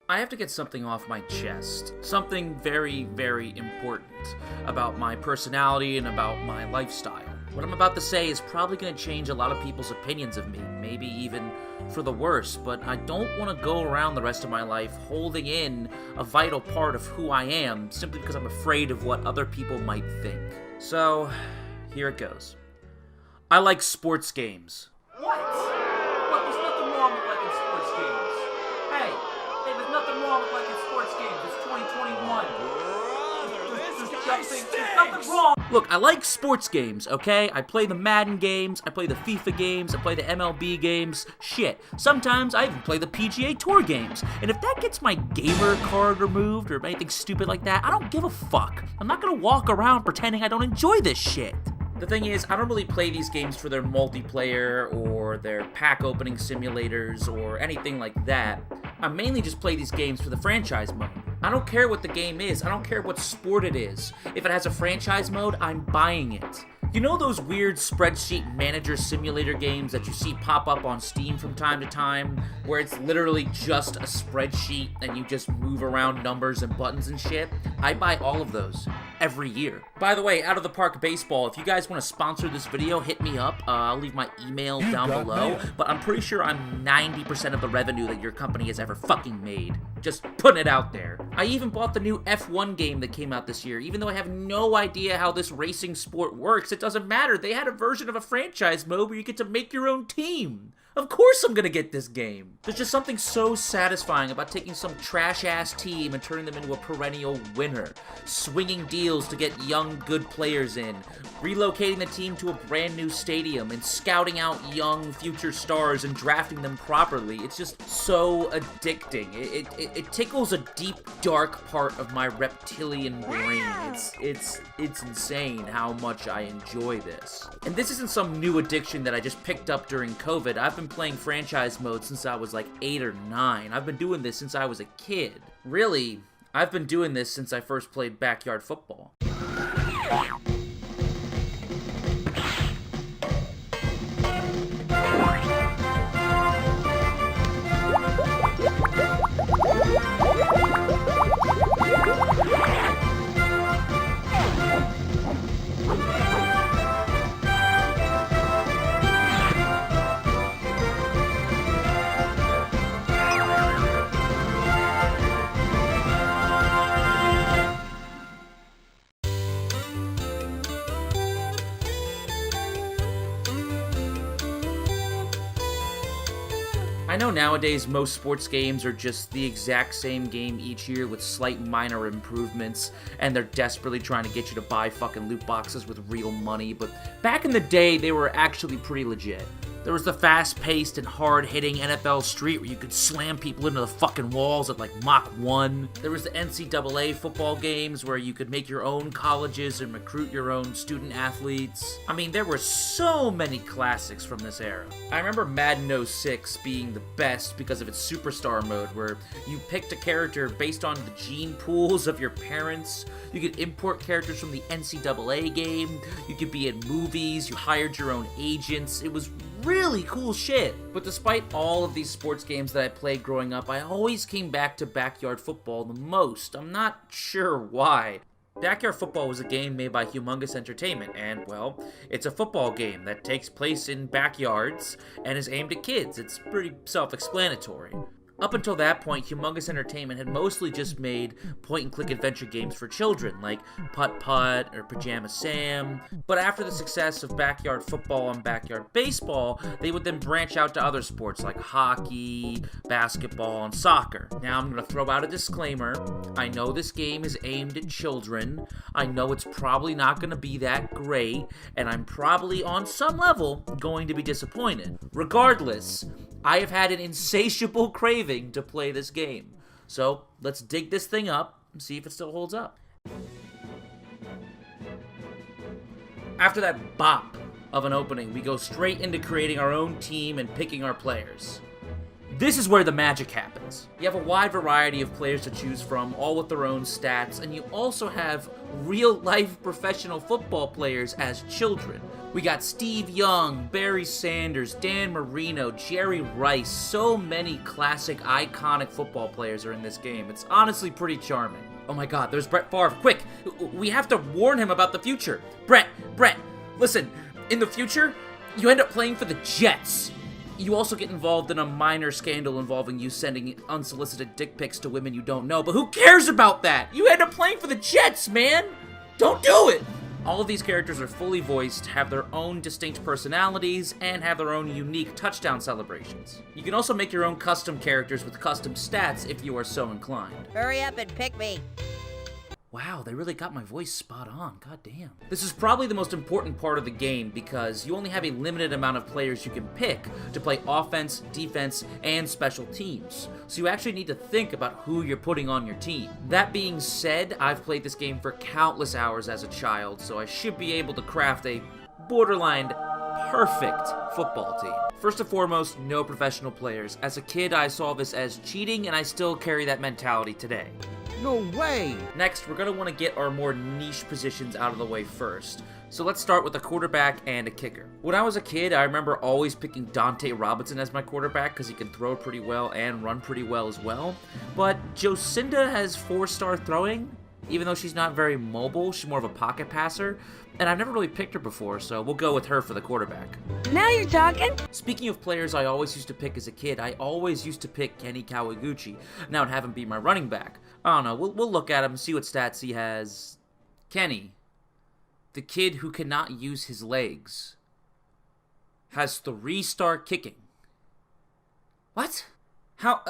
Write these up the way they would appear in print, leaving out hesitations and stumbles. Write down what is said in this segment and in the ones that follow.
I have to get something off my chest. Something very, very important about my personality and about my lifestyle. What I'm about to say is probably going to change a lot of people's opinions of me, maybe even for the worse, but I don't want to go around the rest of my life holding in a vital part of who I am simply because I'm afraid of what other people might think. So, here it goes. I like sports games. What? Look, there's nothing wrong with liking sports games. Hey, there's nothing wrong with liking sports games. It's 2021. There's nothing wrong. Look, I like sports games, okay? I play the Madden games, I play the FIFA games, I play the MLB games. Shit. Sometimes I even play the PGA Tour games. And if that gets my gamer card removed or anything stupid like that, I don't give a fuck. I'm not gonna walk around pretending I don't enjoy this shit. The thing is, I don't really play these games for their multiplayer or their pack opening simulators or anything like that. I mainly just play these games for the franchise mode. I don't care what the game is, I don't care what sport it is. If it has a franchise mode, I'm buying it. You know those weird spreadsheet manager simulator games that you see pop up on Steam from time to time, where it's literally just a spreadsheet and you just move around numbers and buttons and shit? I buy all of those every year. By the way, Out of the Park Baseball, if you guys want to sponsor this video, hit me up. I'll leave my email down below, but I'm pretty sure I'm 90% of the revenue that your company has ever fucking made. Just putting it out there. I even bought the new F1 game that came out this year, even though I have no idea how this racing sport works. It doesn't matter. They had a version of a franchise mode where you get to make your own team. Of course I'm gonna get this game. There's just something so satisfying about taking some trash-ass team and turning them into a perennial winner, swinging deals to get young, good players in, relocating the team to a brand new stadium, and scouting out young future stars and drafting them properly. It's just so addicting. It tickles a deep, dark part of my reptilian brain. It's insane how much I enjoy this. And this isn't some new addiction that I just picked up during COVID. I've been playing franchise mode since I was like 8 or 9. I've been doing this since I was a kid. Really, I've been doing this since I first played backyard football. I know nowadays most sports games are just the exact same game each year with slight minor improvements, and they're desperately trying to get you to buy fucking loot boxes with real money, but back in the day, they were actually pretty legit. There was the fast-paced and hard-hitting NFL Street where you could slam people into the fucking walls at like Mach 1. There was the NCAA football games where you could make your own colleges and recruit your own student athletes. I mean, there were so many classics from this era. I remember Madden 06 being the best because of its superstar mode where you picked a character based on the gene pools of your parents. You could import characters from the NCAA game. You could be in movies. You hired your own agents. It was really cool shit. But despite all of these sports games that I played growing up, I always came back to backyard football the most. I'm not sure why. Backyard Football was a game made by Humongous Entertainment, and, well, it's a football game that takes place in backyards and is aimed at kids. It's pretty self-explanatory. Up until that point, Humongous Entertainment had mostly just made point-and-click adventure games for children, like Putt Putt or Pajama Sam. But after the success of Backyard Football and Backyard Baseball, they would then branch out to other sports like hockey, basketball, and soccer. Now I'm going to throw out a disclaimer. I know this game is aimed at children. I know it's probably not going to be that great, and I'm probably on some level going to be disappointed. Regardless, I have had an insatiable craving to play this game. So, let's dig this thing up and see if it still holds up. After that bop of an opening, we go straight into creating our own team and picking our players. This is where the magic happens. You have a wide variety of players to choose from, all with their own stats, and you also have real-life professional football players as children. We got Steve Young, Barry Sanders, Dan Marino, Jerry Rice. So many classic, iconic football players are in this game. It's honestly pretty charming. Oh my god, there's Brett Favre. Quick, we have to warn him about the future. Brett, listen, in the future, you end up playing for the Jets. You also get involved in a minor scandal involving you sending unsolicited dick pics to women you don't know, but who cares about that? You end up playing for the Jets, man! Don't do it! All of these characters are fully voiced, have their own distinct personalities, and have their own unique touchdown celebrations. You can also make your own custom characters with custom stats if you are so inclined. Hurry up and pick me. Wow, they really got my voice spot on, god damn. This is probably the most important part of the game because you only have a limited amount of players you can pick to play offense, defense, and special teams. So you actually need to think about who you're putting on your team. That being said, I've played this game for countless hours as a child, so I should be able to craft a borderline perfect football team. First and foremost, no professional players. As a kid, I saw this as cheating, and I still carry that mentality today. No way! Next, we're going to want to get our more niche positions out of the way first. So let's start with a quarterback and a kicker. When I was a kid, I remember always picking Dante Robinson as my quarterback because he can throw pretty well and run pretty well as well. But Jocinda has 4-star throwing, even though she's not very mobile. She's more of a pocket passer. And I've never really picked her before, so we'll go with her for the quarterback. Now you're talking. Speaking of players I always used to pick as a kid, I always used to pick Kenny Kawaguchi. Now I'd have him be my running back. I don't know, we'll look at him and see what stats he has. Kenny, the kid who cannot use his legs, has 3-star kicking. What? How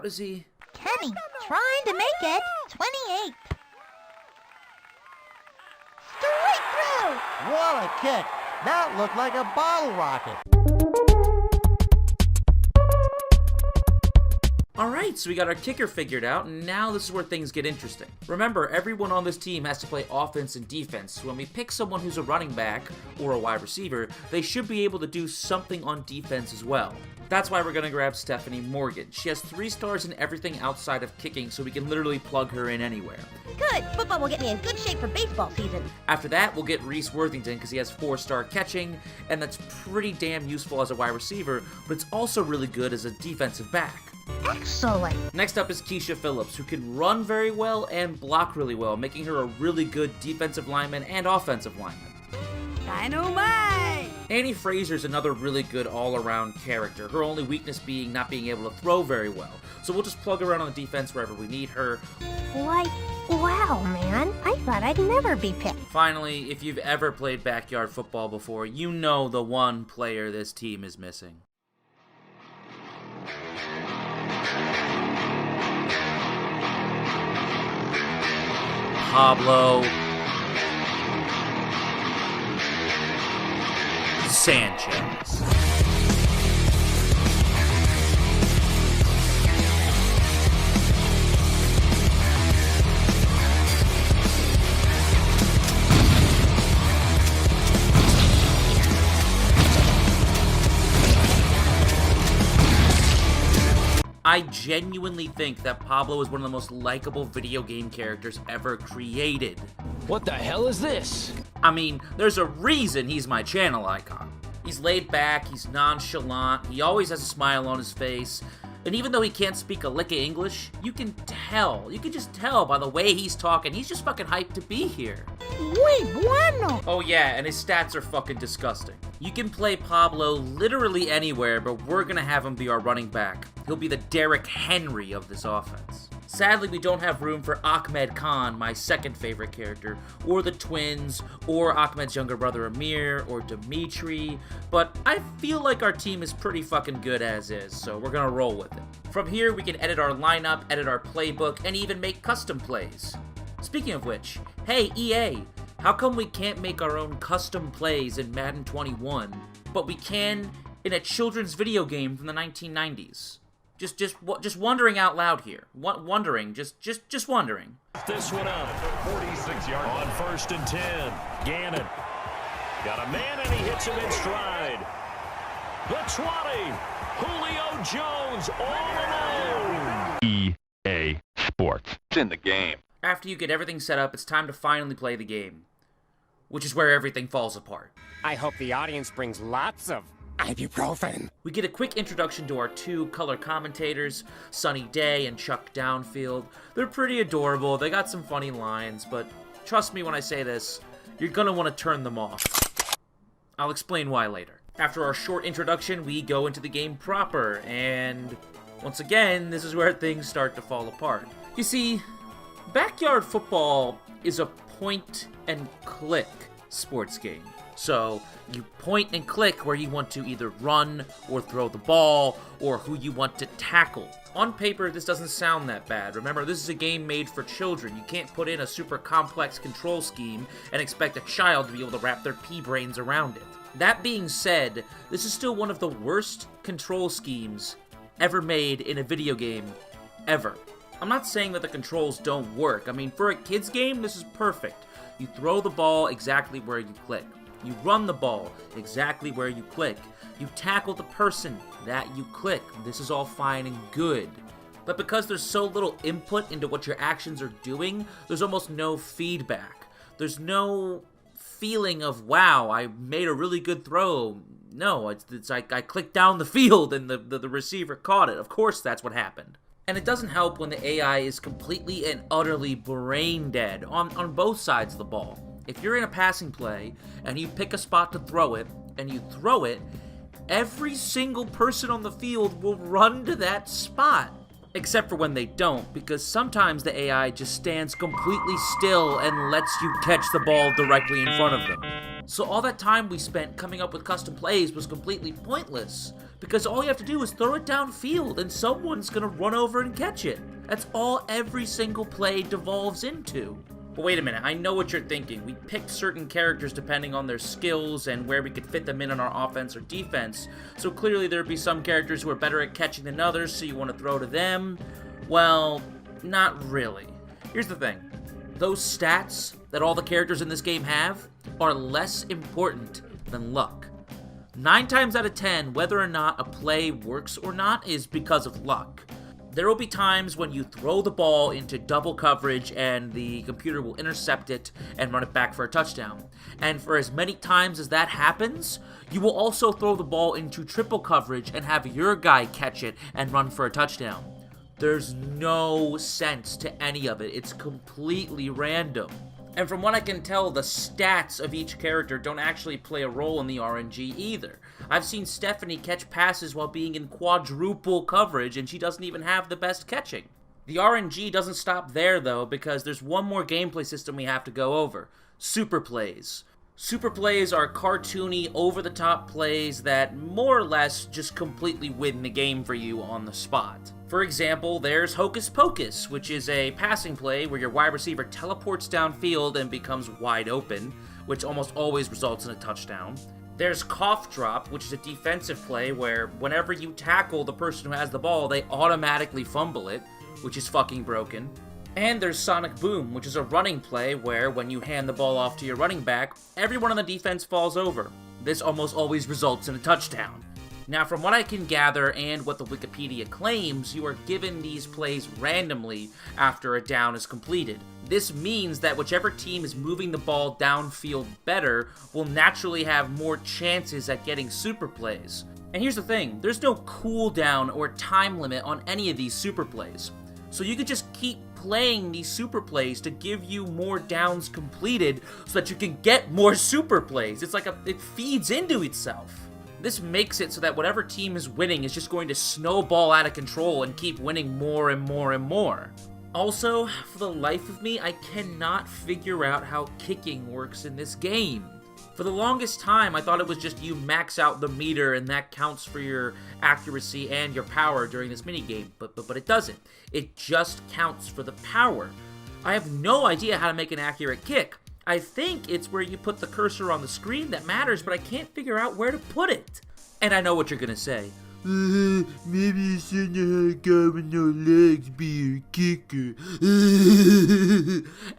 does he... Kenny, trying to make it. 28. Straight through. What a kick! That looked like a bottle rocket. Alright, so we got our kicker figured out, and now this is where things get interesting. Remember, everyone on this team has to play offense and defense, so when we pick someone who's a running back or a wide receiver, they should be able to do something on defense as well. That's why we're going to grab Stephanie Morgan. She has 3 stars in everything outside of kicking, so we can literally plug her in anywhere. Good. Football will get me in good shape for baseball season. After that, we'll get Reese Worthington because he has 4-star catching, and that's pretty damn useful as a wide receiver, but it's also really good as a defensive back. Excellent. Next up is Keisha Phillips, who can run very well and block really well, making her a really good defensive lineman and offensive lineman. Dynamite! Annie Fraser's another really good all-around character, her only weakness being not being able to throw very well. So we'll just plug her in on the defense wherever we need her. Like, wow, man. I thought I'd never be picked. Finally, if you've ever played backyard football before, you know the one player this team is missing. Pablo Sanchez. I genuinely think that Pablo is one of the most likable video game characters ever created. What the hell is this? I mean, there's a reason he's my channel icon. He's laid back, he's nonchalant, he always has a smile on his face, and even though he can't speak a lick of English, you can just tell by the way he's talking, he's just fucking hyped to be here. Muy bueno. Oh yeah, and his stats are fucking disgusting. You can play Pablo literally anywhere, but we're gonna have him be our running back. He'll be the Derrick Henry of this offense. Sadly, we don't have room for Ahmed Khan, my second favorite character, or the twins, or Ahmed's younger brother Amir, or Dimitri, but I feel like our team is pretty fucking good as is, so we're gonna roll with it. From here, we can edit our lineup, edit our playbook, and even make custom plays. Speaking of which, hey EA, how come we can't make our own custom plays in Madden 21, but we can in a children's video game from the 1990s? Just wondering out loud here. Wondering. This one up. 46 yards. On 1st and 10. Gannon. Got a man and he hits him in stride. The 20. Julio Jones all alone. EA Sports. It's in the game. After you get everything set up, it's time to finally play the game, which is where everything falls apart. I hope the audience brings lots of ibuprofen. We get a quick introduction to our two color commentators, Sunny Day and Chuck Downfield. They're pretty adorable, they got some funny lines, but trust me when I say this, you're gonna want to turn them off. I'll explain why later. After our short introduction, we go into the game proper, and once again, this is where things start to fall apart. You see, backyard football is a point-and-click sports game. So, you point and click where you want to either run or throw the ball or who you want to tackle. On paper, this doesn't sound that bad. Remember, this is a game made for children. You can't put in a super complex control scheme and expect a child to be able to wrap their pea-brains around it. That being said, this is still one of the worst control schemes ever made in a video game, ever. I'm not saying that the controls don't work. I mean, for a kid's game, this is perfect. You throw the ball exactly where you click. You run the ball exactly where you click. You tackle the person that you click. This is all fine and good. But because there's so little input into what your actions are doing, there's almost no feedback. There's no feeling of, wow, I made a really good throw. No, it's like I clicked down the field and the receiver caught it. Of course that's what happened. And it doesn't help when the AI is completely and utterly brain dead on both sides of the ball. If you're in a passing play and you pick a spot to throw it, and you throw it, every single person on the field will run to that spot. Except for when they don't, because sometimes the AI just stands completely still and lets you catch the ball directly in front of them. So all that time we spent coming up with custom plays was completely pointless, because all you have to do is throw it downfield and someone's gonna run over and catch it. That's all every single play devolves into. But wait a minute, I know what you're thinking. We picked certain characters depending on their skills and where we could fit them in on our offense or defense, so clearly there'd be some characters who are better at catching than others, so you want to throw to them. Well, not really. Here's the thing. Those stats that all the characters in this game have are less important than luck. 9 times out of 10, whether or not a play works or not is because of luck. There will be times when you throw the ball into double coverage and the computer will intercept it and run it back for a touchdown. And for as many times as that happens, you will also throw the ball into triple coverage and have your guy catch it and run for a touchdown. There's no sense to any of it. It's completely random. And from what I can tell, the stats of each character don't actually play a role in the RNG either. I've seen Stephanie catch passes while being in quadruple coverage, and she doesn't even have the best catching. The RNG doesn't stop there, though, because there's one more gameplay system we have to go over. Super Plays. Super Plays are cartoony, over-the-top plays that more or less just completely win the game for you on the spot. For example, there's Hocus Pocus, which is a passing play where your wide receiver teleports downfield and becomes wide open, which almost always results in a touchdown. There's Cough Drop, which is a defensive play where whenever you tackle the person who has the ball, they automatically fumble it, which is fucking broken. And there's Sonic Boom, which is a running play where when you hand the ball off to your running back, everyone on the defense falls over. This almost always results in a touchdown. Now, from what I can gather and what the Wikipedia claims, you are given these plays randomly after a down is completed. This means that whichever team is moving the ball downfield better will naturally have more chances at getting super plays. And here's the thing, there's no cooldown or time limit on any of these super plays. So you could just keep playing these super plays to give you more downs completed so that you can get more super plays. It's like it feeds into itself. This makes it so that whatever team is winning is just going to snowball out of control and keep winning more and more and more. Also, for the life of me, I cannot figure out how kicking works in this game. For the longest time, I thought it was just you max out the meter and that counts for your accuracy and your power during this minigame, but it doesn't. It just counts for the power. I have no idea how to make an accurate kick. I think it's where you put the cursor on the screen that matters, but I can't figure out where to put it. And I know what you're gonna say. Maybe you shouldn't have a guy with no legs be your kicker.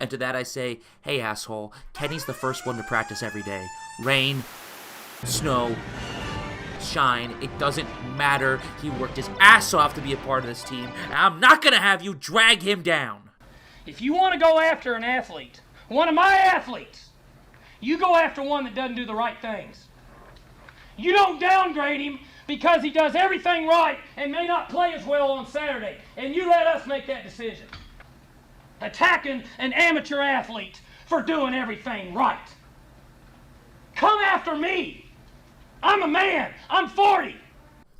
And to that I say, hey asshole, Kenny's the first one to practice every day. Rain, snow, shine. It doesn't matter. He worked his ass off to be a part of this team, and I'm not gonna have you drag him down. If you want to go after an athlete, one of my athletes, you go after one that doesn't do the right things. You don't downgrade him because he does everything right and may not play as well on Saturday, and you let us make that decision. Attacking an amateur athlete for doing everything right. Come after me. I'm a man. I'm 40.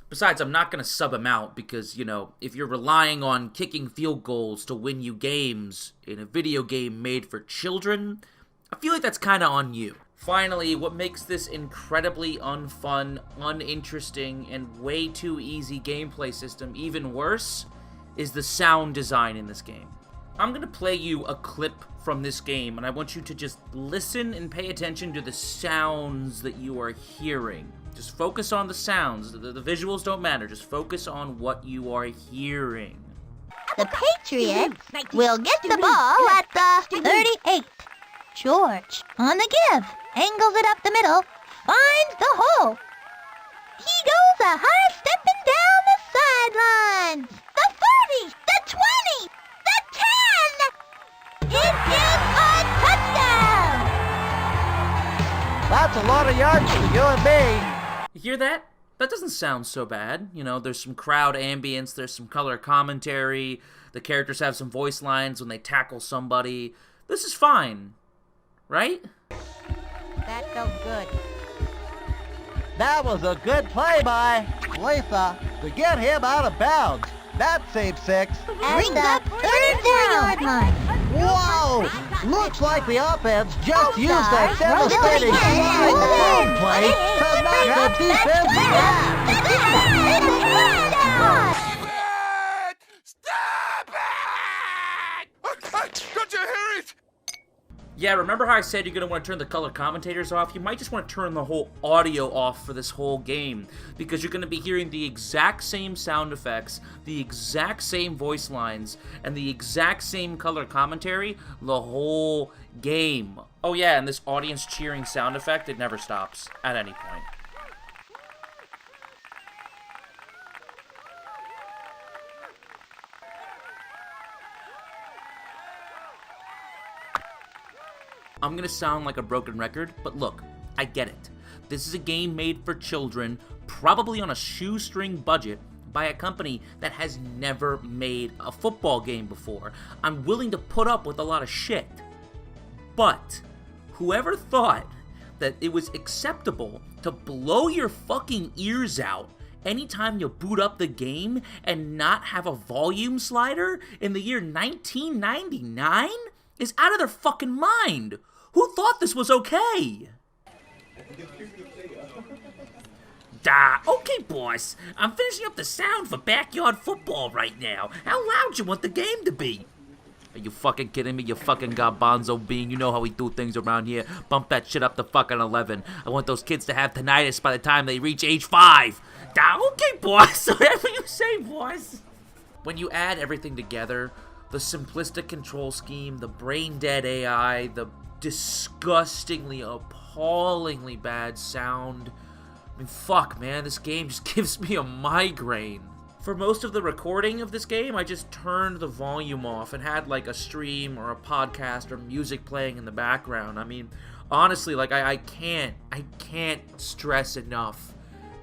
Besides, I'm not going to sub him out because, you know, if you're relying on kicking field goals to win you games in a video game made for children, I feel like that's kind of on you. Finally, what makes this incredibly unfun, uninteresting, and way too easy gameplay system even worse is the sound design in this game. I'm going to play you a clip from this game, and I want you to just listen and pay attention to the sounds that you are hearing. Just focus on the sounds. The visuals don't matter. Just focus on what you are hearing. The Patriots will get the ball at the 38. George on the give. Angles it up the middle. Finds the hole. He goes a high stepping down the sidelines. The 30. The 20. The 10. It is a touchdown. That's a lot of yards for you and me. You hear that? That doesn't sound so bad. You know, there's some crowd ambience, there's some color commentary, the characters have some voice lines when they tackle somebody. This is fine, right? That felt good. That was a good play by Latha to get him out of bounds. That saved 6. At the 34-yard line. Whoa! Looks like the offense just used that devastating slide down play to knock the defense back. Don't you hear it? Yeah, remember how I said you're going to want to turn the color commentators off? You might just want to turn the whole audio off for this whole game, because you're going to be hearing the exact same sound effects, the exact same voice lines, and the exact same color commentary the whole game. Oh yeah, and this audience cheering sound effect, it never stops at any point. I'm gonna sound like a broken record, but look, I get it. This is a game made for children, probably on a shoestring budget, by a company that has never made a football game before. I'm willing to put up with a lot of shit. But, whoever thought that it was acceptable to blow your fucking ears out anytime you boot up the game and not have a volume slider in the year 1999 is out of their fucking mind. Who thought this was okay? Okay, boss. I'm finishing up the sound for backyard football right now. How loud you want the game to be? Are you fucking kidding me, you fucking garbanzo bean? You know how we do things around here. Bump that shit up to fucking 11. I want those kids to have tinnitus by the time they reach age 5. Okay, boss. Whatever you say, boss. When you add everything together, the simplistic control scheme, the brain-dead AI, the disgustingly, appallingly bad sound. I mean, fuck, man, this game just gives me a migraine. For most of the recording of this game, I just turned the volume off and had, like, a stream or a podcast or music playing in the background. I mean, honestly, like, I can't stress enough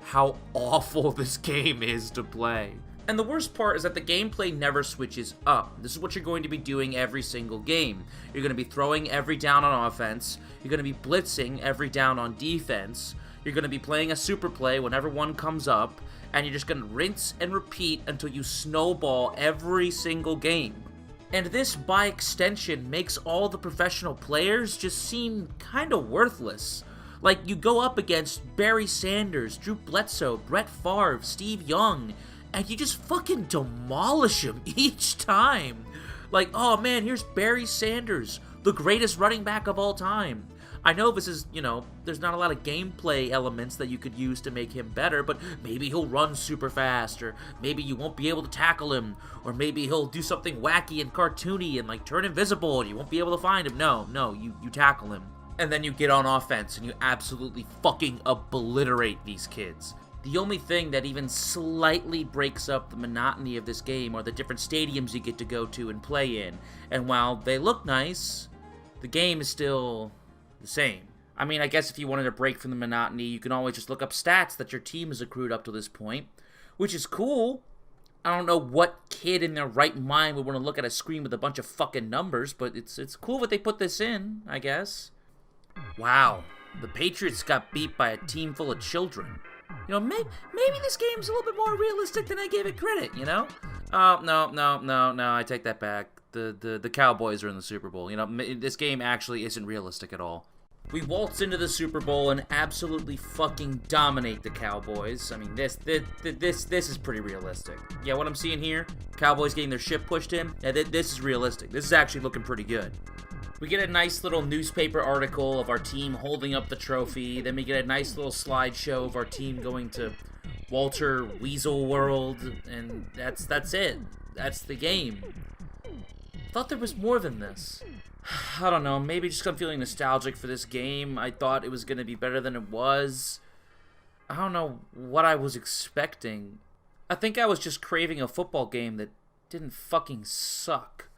how awful this game is to play. And the worst part is that the gameplay never switches up. This is what you're going to be doing every single game. You're going to be throwing every down on offense. You're going to be blitzing every down on defense. You're going to be playing a super play whenever one comes up. And you're just going to rinse and repeat until you snowball every single game. And this, by extension, makes all the professional players just seem kind of worthless. Like, you go up against Barry Sanders, Drew Bledsoe, Brett Favre, Steve Young, and you just fucking demolish him each time. Like, oh man, here's Barry Sanders, the greatest running back of all time. I know this is, you know, there's not a lot of gameplay elements that you could use to make him better, but maybe he'll run super fast, or maybe you won't be able to tackle him, or maybe he'll do something wacky and cartoony and, like, turn invisible and you won't be able to find him. No, you tackle him. And then you get on offense and you absolutely fucking obliterate these kids. The only thing that even slightly breaks up the monotony of this game are the different stadiums you get to go to and play in. And while they look nice, the game is still the same. I mean, I guess if you wanted a break from the monotony, you can always just look up stats that your team has accrued up to this point, which is cool. I don't know what kid in their right mind would want to look at a screen with a bunch of fucking numbers, but it's cool that they put this in, I guess. Wow, the Patriots got beat by a team full of children. You know, maybe this game's a little bit more realistic than I gave it credit, you know? Oh, no, I take that back. The Cowboys are in the Super Bowl. You know, this game actually isn't realistic at all. We waltz into the Super Bowl and absolutely fucking dominate the Cowboys. I mean, this is pretty realistic. Yeah, what I'm seeing here, Cowboys getting their shit pushed in, yeah, this is realistic. This is actually looking pretty good. We get a nice little newspaper article of our team holding up the trophy. Then we get a nice little slideshow of our team going to Walter Weasel World, and that's it. That's the game. Thought there was more than this. I don't know, maybe just 'cause I'm feeling nostalgic for this game. I thought it was going to be better than it was. I don't know what I was expecting. I think I was just craving a football game that didn't fucking suck.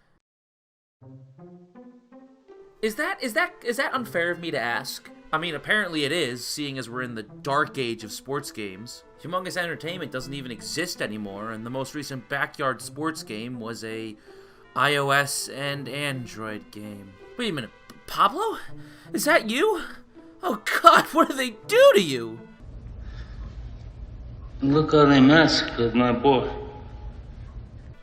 Is that unfair of me to ask? I mean, apparently it is, seeing as we're in the dark age of sports games. Humongous Entertainment doesn't even exist anymore, and the most recent Backyard Sports game was a iOS and Android game. Wait a minute, Pablo? Is that you? Oh God, what did they do to you? Look how they messed with my boy.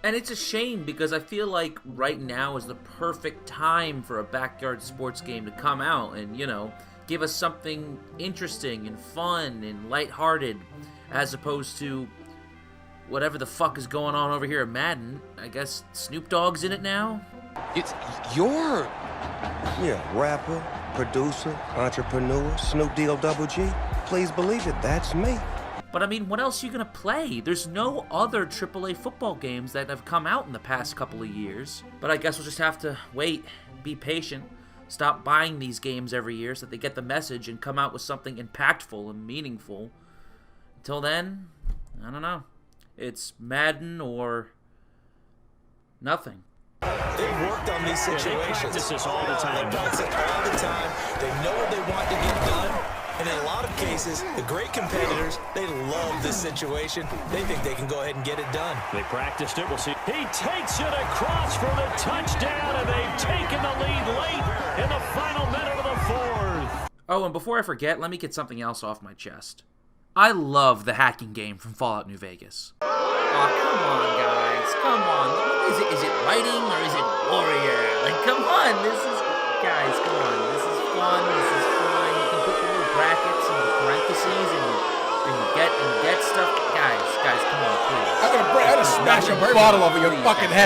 And it's a shame because I feel like right now is the perfect time for a Backyard Sports game to come out and, you know, give us something interesting and fun and lighthearted as opposed to whatever the fuck is going on over here at Madden. I guess Snoop Dogg's in it now? You're... Yeah, rapper, producer, entrepreneur, Snoop D-O-double-G. Please believe it, that's me. But I mean, what else are you gonna play? There's no other AAA football games that have come out in the past couple of years. But I guess we'll just have to wait, be patient, stop buying these games every year so that they get the message and come out with something impactful and meaningful. Until then, I don't know. It's Madden or nothing. They've worked on these situations. They practice this all the time. They practice it all the time. They know what they want to get done. And in a lot of cases, the great competitors, they love this situation. They think they can go ahead and get it done. They practiced it. We'll see. He takes it across for the touchdown, and they've taken the lead late in the final minute of the fourth. Oh, and before I forget, let me get something else off my chest. I love the hacking game from Fallout New Vegas. Oh, come on, guys. Come on. Is it writing or is it warrior? Like, come on. Guys, come on. This is fun. This is fun. You can put the little brackets and the parentheses and you get stuff. Guys, come on, please. I'm gonna smash a bottle over your fucking head.